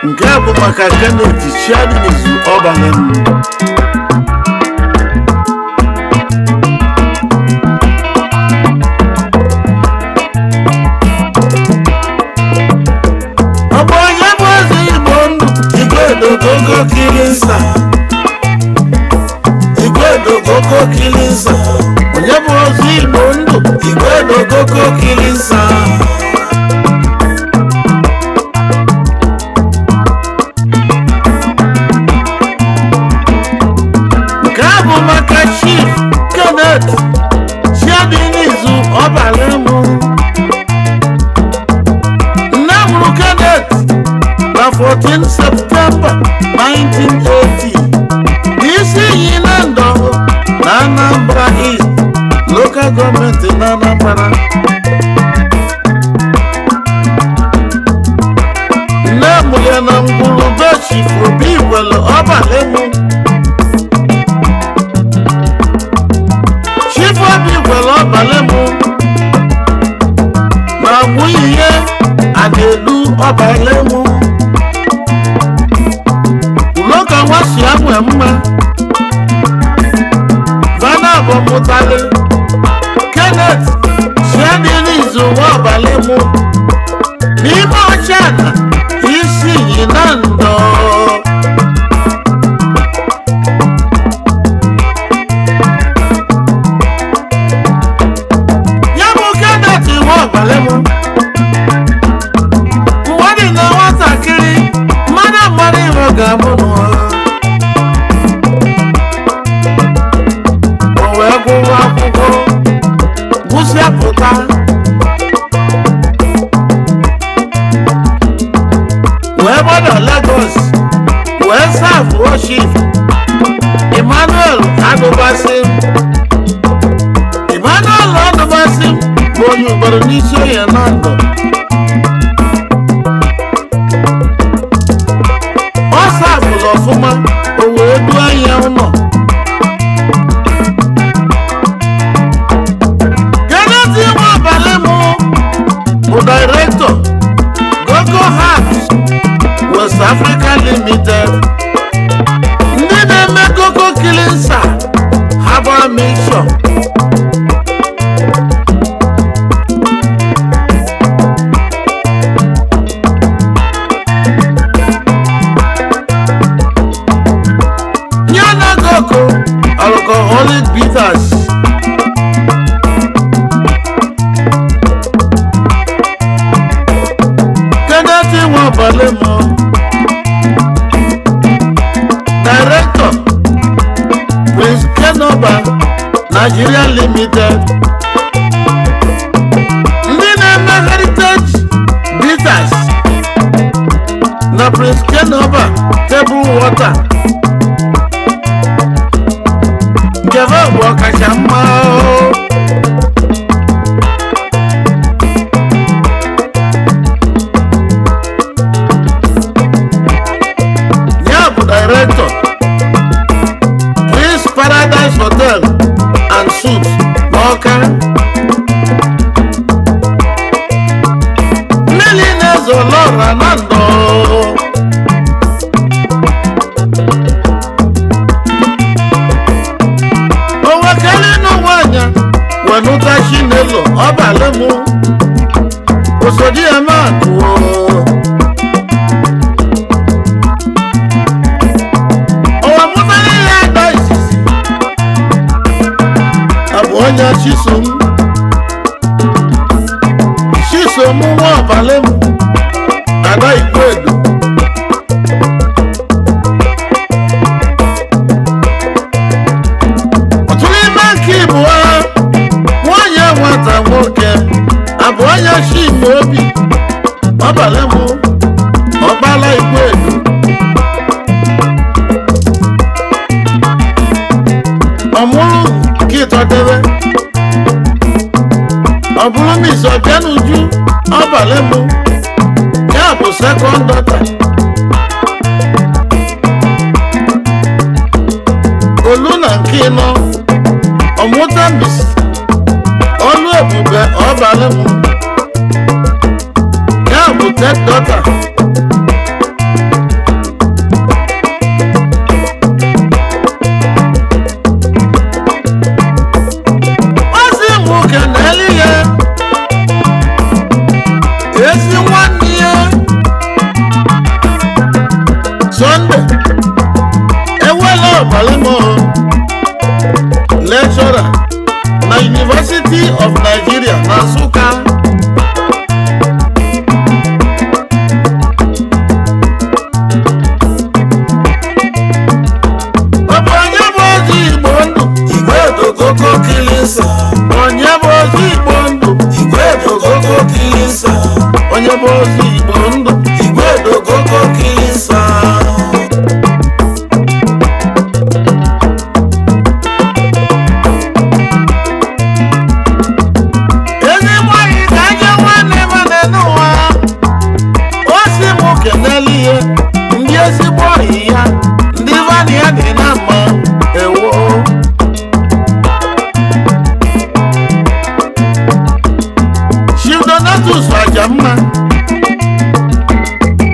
nke a bụ maka Kenneth Chiadinizu Obalem. Ọ bụ onye bụ eze Igbo ndụ Igwedogogo Kilinsa, Igwedogogo Kilinsa, onye bụ eze Igbo ndụ Igwedogogo Kilinsa. Chief Kenneth Chiadinizu Obalem. Nne mụrụ Kenneth na 14 September 1980 n'isi iyi na Ndọ na Anambra East Local Government na Anambra. Nne mụrụ ya na Ngwurube Chief Obiwelu Obalem. Obiwelu Obalem ma nwunye Adelu Obalem. Ulo ka nwa si anwe mma Vana bụ mụtali Kenneth Chiadinizu Obalem n'ime Ọchana isi iyi na Ndọ. Mmadụ na nwatakịrị mmadụ mmadụ ihe ga-amụ n'ụwa. O wee gụwa akwụkwọ gụsịapụta wee gbada Lagos wee safụọ Chief Emmanuel Adubasim. Emmanuel Adubasim bụ onye ugboro n'isi onye na Ndọ. Ọ safụrụ ọfụma o wee duo anya ụlọ. Kenneth Obalem bụ Director Gogo Herbs West Africa Limited, ndị na-eme Gogo Kilinsa Herbal Mixture. Alcoholic bitters. Kenneth Obalem, Director Prince Kenoba Nigeria Limited, ndị na-eme Heritage Bitters na Prince Kenoba Table Water. Nkeve bụ ọkacha mma. Ya bụ Director Prince Paradise Hotel and Suites n'Awka. Mmiri na-ezo Lọra na Ndọ. Wenuta Chinelo Obalem osodi ema akuo. Owa mutali ya da isisi abu onye Chisom Obalem ada Igwedo. Nwoke abụ onye Chimaobi Obalem Ọkpala Igwedo. Ọmụrụ nke ịtọdebe ọ bụrụ Miss Obianuju Obalem, ya bụ second daughter. Olu na nke ịnọ ọmụta Miss Oluebube Obalem. bụ third daughter. Ozi nwoke na-eli ya ezi nwanne ya Sunday ewela ọbalimo lecturer na University of Nigeria na Nsukka. Onye bụ ozi Igbo ndụ Igwe Dogogo Kilinsa. Onye bụ ozi Igbo ndụ Igwe Dogogo Kilinsa. Onye bụ ozi Igbo ndụ Igwe Dogogo Kilinsa. Ndị ezigbo oyi ya ndị vani ya dị na mma ewo. Chief Donatus Ajamma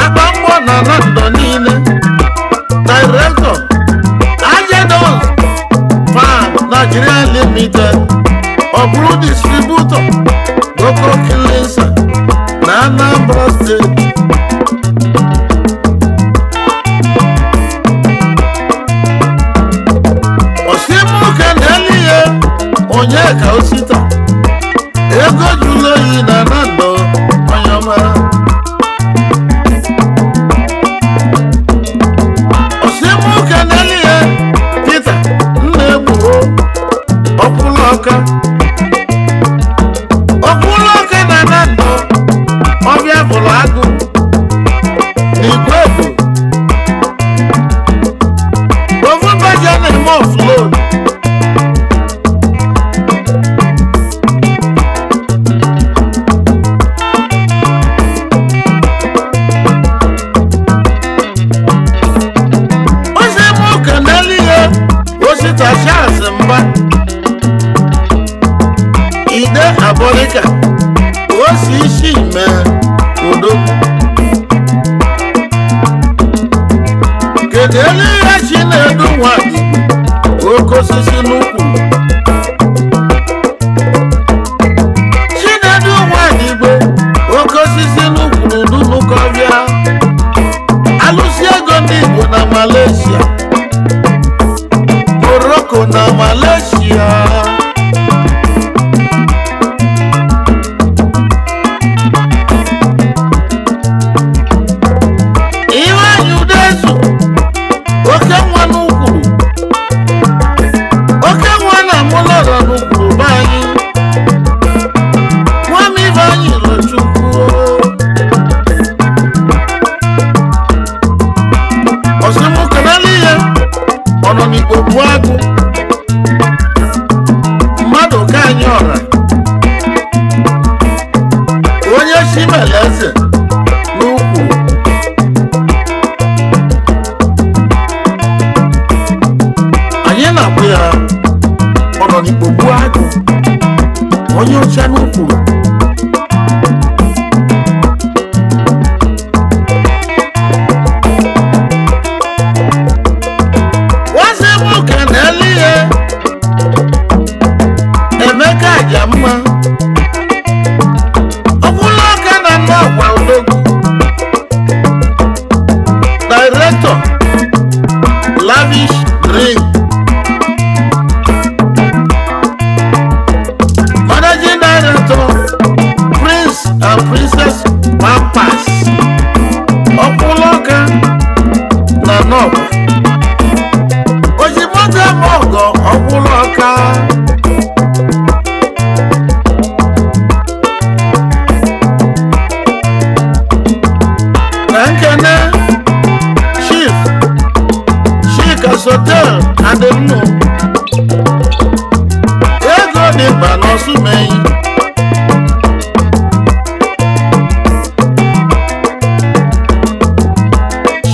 aka mgbọ na ndọ niile. Director Ajedons Farm Nigeria Limited. Ọ bụrụ distributor Dogogo Kilinsa na Anambra State. Onye ka osita ego jụrụ oyi na ndụ onye ọma. Osimuke n'elu ya Peter Nnegburo Ọkwụlọka na ndụ ọbịa bụrụ agụ n'Igwe bụ ovubaja na-eme offload. Charles Mba Ide Abolika osi isi ime Odogwu. Kedu elu ihe Chinedu Nwadigbo oke osisi n'ukwu. Chinedu Nwadigbo oke osisi n'ukwu n'udu n'ụkọbịa. Alụsị ego ndị Igbo na Malaysia, Morocco na Malaysia. Iwe Anyudezu oke nwa n'ukwuru. Oke nwa na mụlọrọ n'ukwuru be anyị. Nwam ibe anyị Rochukwu. Osimuke n'elu ihe ọ nọ n'Igbo bụ agụ. Mmadụ ka anyị ọra onye Chimeleze n'ukwu. Anyị na-akpụ ya ọ nọ n'Igbo bụ agụ onye ọcha n'ukwu. Osimuke n'elu ihe Emeka Ajamma Ọkwụlọka na Nnọkwa Odogwu. Director Lavish Drink. Managing Director Prince and Princess Pampers. Ọkwụlọka na Nnọkwa. Ojimoto Mogo Ọkwụlọka. Nkene Chief Chika's Hotel and the Nnu ego dị mkpa n'Osumeyi.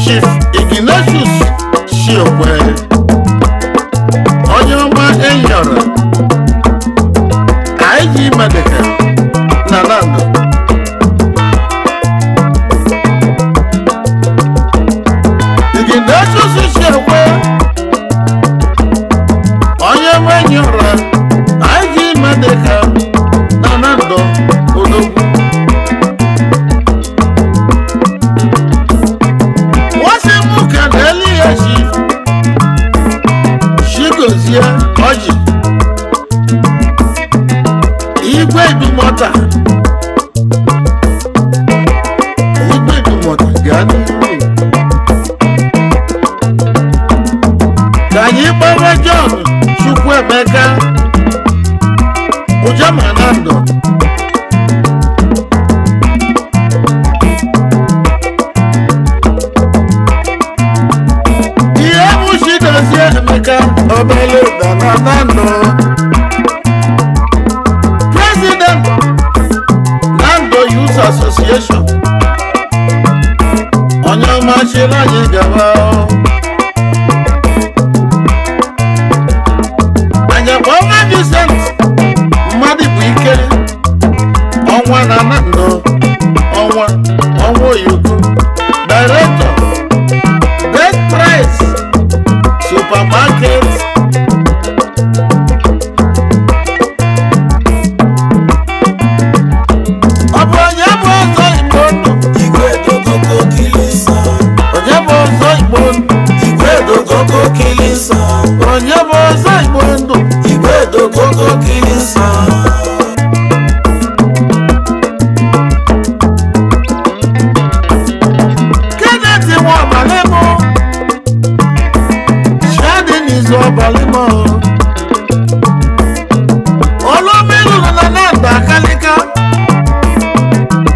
Chief Ignatius Chiokwe onye ọma Enyora Chinyere John Chukwuemeka Ujamanando Dozie Emeka Obele Nando President Nando Youth Association onye machiri anyị gaba anya ọnwa Vincent mmadụ bụ ike ọnwa na Nando ọnwa oyoko Director Best Price Supermarket onye bụ ọzọ Igbo ndụ Igwe Dogogo Kilisa onye bụ ọzọ Igbo ndụ Igwe Dogogo Kilisa onye bụ ọzọ Igbo ndụ Igwe Dogogo Kilisa Kenneth Nwabalemo Balimo Olomelu na Nando akalika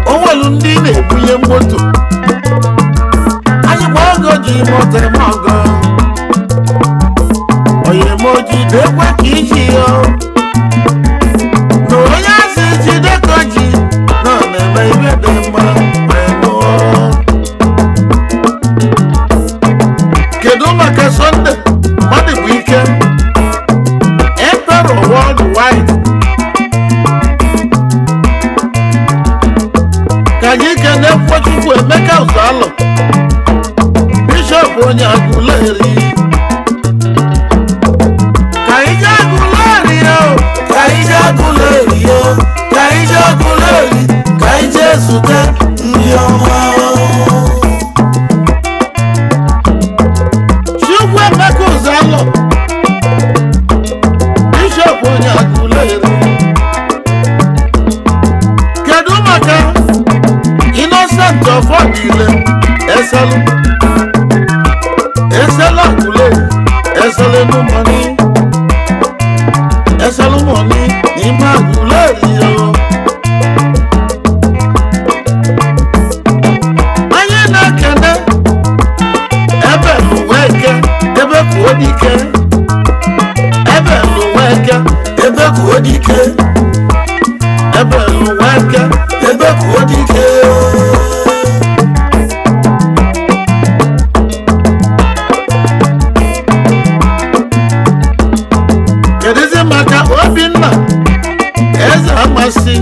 onwelu ndị na-ebunye moto anyị gbogo ji moto mogo oye moji dekwe ka iji yo na onye asị jide ka ji na na-eme ibe dị mma kedu maka Sunday mmadụ bụ ike Emperor worldwide ka anyị kene Chukwuemeka Uzalo Bishop onye Aguleri ka anyị je Aguleri ka anyị je Aguleri ka anyị je Aguleri ka anyị je zute ndị ọma Chukwuemeka Uzalo Bishop onye Aguleri kedu maka Innocent Ofodile Eselu Aguleri Eselu money n'ime Aguleri anyị na-ekene ebe n'uweke ebe kwuo dike ebe n'uweke ebe kwuo dike ebe n'uweke ebe kwuo dike kedụzi maka Obinna Eze Amasị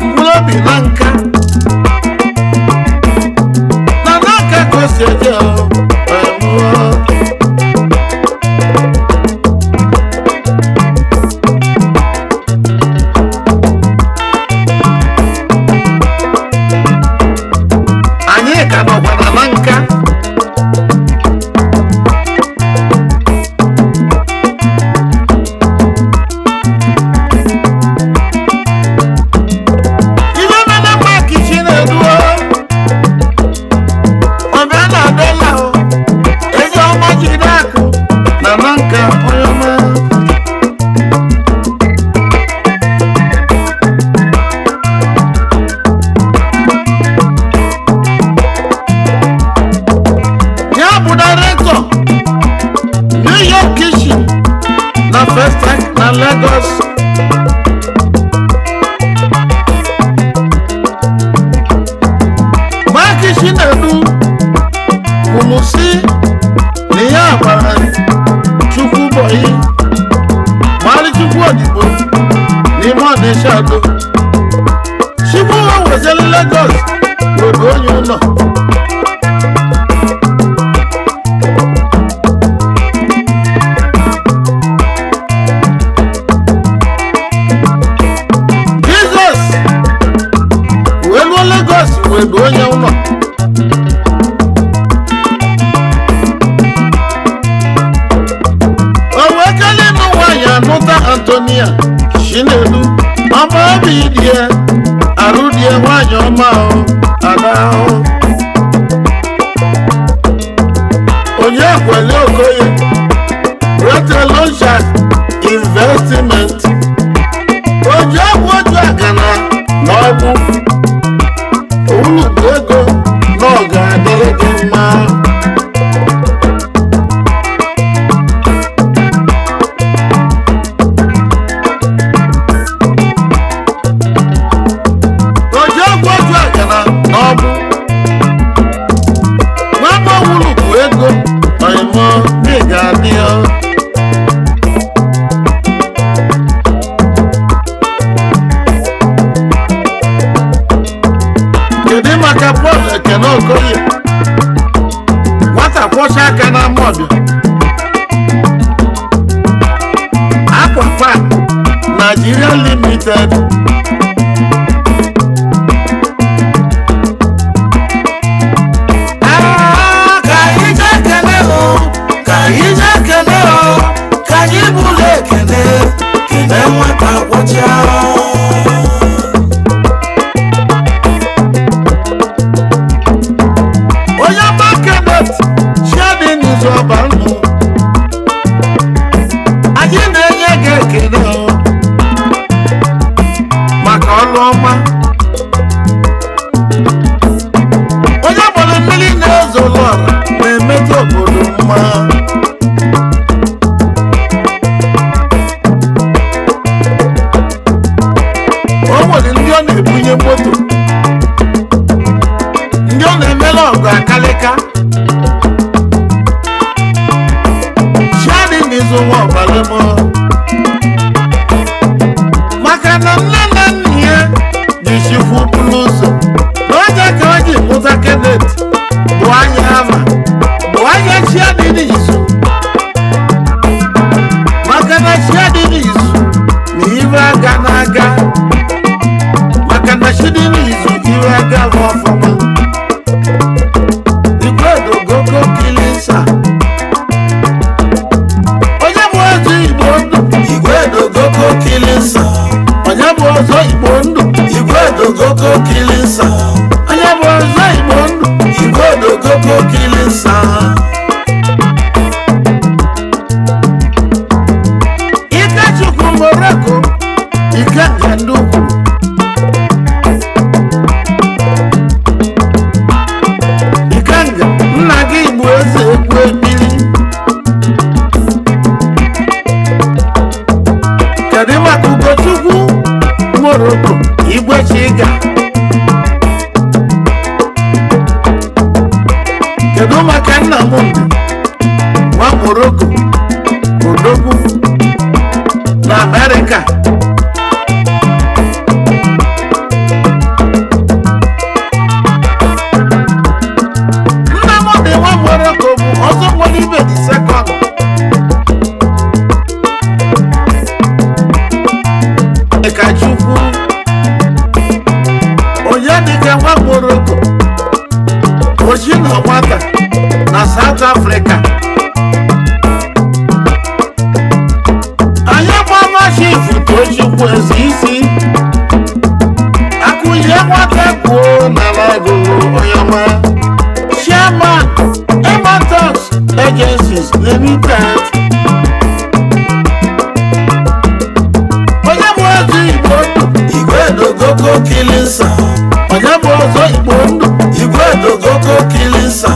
mkpụrụ obi na nka na n'aka ka o si eje anyị ka nọkwana na nka First Bank na Lagos Mike Chinedu Kumusi na ya gbara Chukwuboyi Mali Chukwu Odibo n'ime Ọdịsha Ado Chukwu wezere Lagos webe onye ụlọ webe onye ụlọ o wekele n'ụwa ya nụta Antonia Chinedu ọma obi die arụ die nwanyị ọma ada onye kwele Okoye nwata kwọcha onye makenet shadi n'izu ọba ndụ anyị na-enye gị ekele maka ọrụ ọma onye gbara mmiri na-ezo ụlọala na-emetụ obodo mma o nwere ndị ọ na-ebunye moto ndị ọ na-emere ọgụ akalịka shadi n'izu nwa ọbalịmọ maka na nne na nna ya ji chikwu bụrụ ụzọ n'oge ka o ji mụta kenet bụ anya ama bụ anya shadi n'izu maka na shadi n'izu na iwe aga n'aga maka na shadi n'izu iwe aga bụ ọfụma igwedogogo kilinsa onye bụ ọzọ igbo ndụ igwedogogo kilinsa onye bụ ọzọ igbo ndụ igwedogogo kilinsa onye bụ ọzọ igbo ndụ igwedogogo kilinsa Ikechukwu Morocco ike nke ndị ukwu Ikenga nna gị bụ eze ekwu ekpili kedu maka Ugochukwu Morocco igwe chiga kedu maka Nnamdi nwa Morocco odogwu na Amerịka Nnamdi nwa Morocco bụ ọzọ nwere ibe dị sekọnd Ikechukwu onye dịka nwa Morocco oji na nwata na South Africa anyị gbama chifu Tochukwu ezi isi akụnye nwata kwuo n'ala gụrụ onye ọma chairman Ematos Agencies Limited onye bụ ọzọ igbo ndụ igwedogogo kilinsa onye bụ ọzọ igbo ndụ igwedogogo kilinsa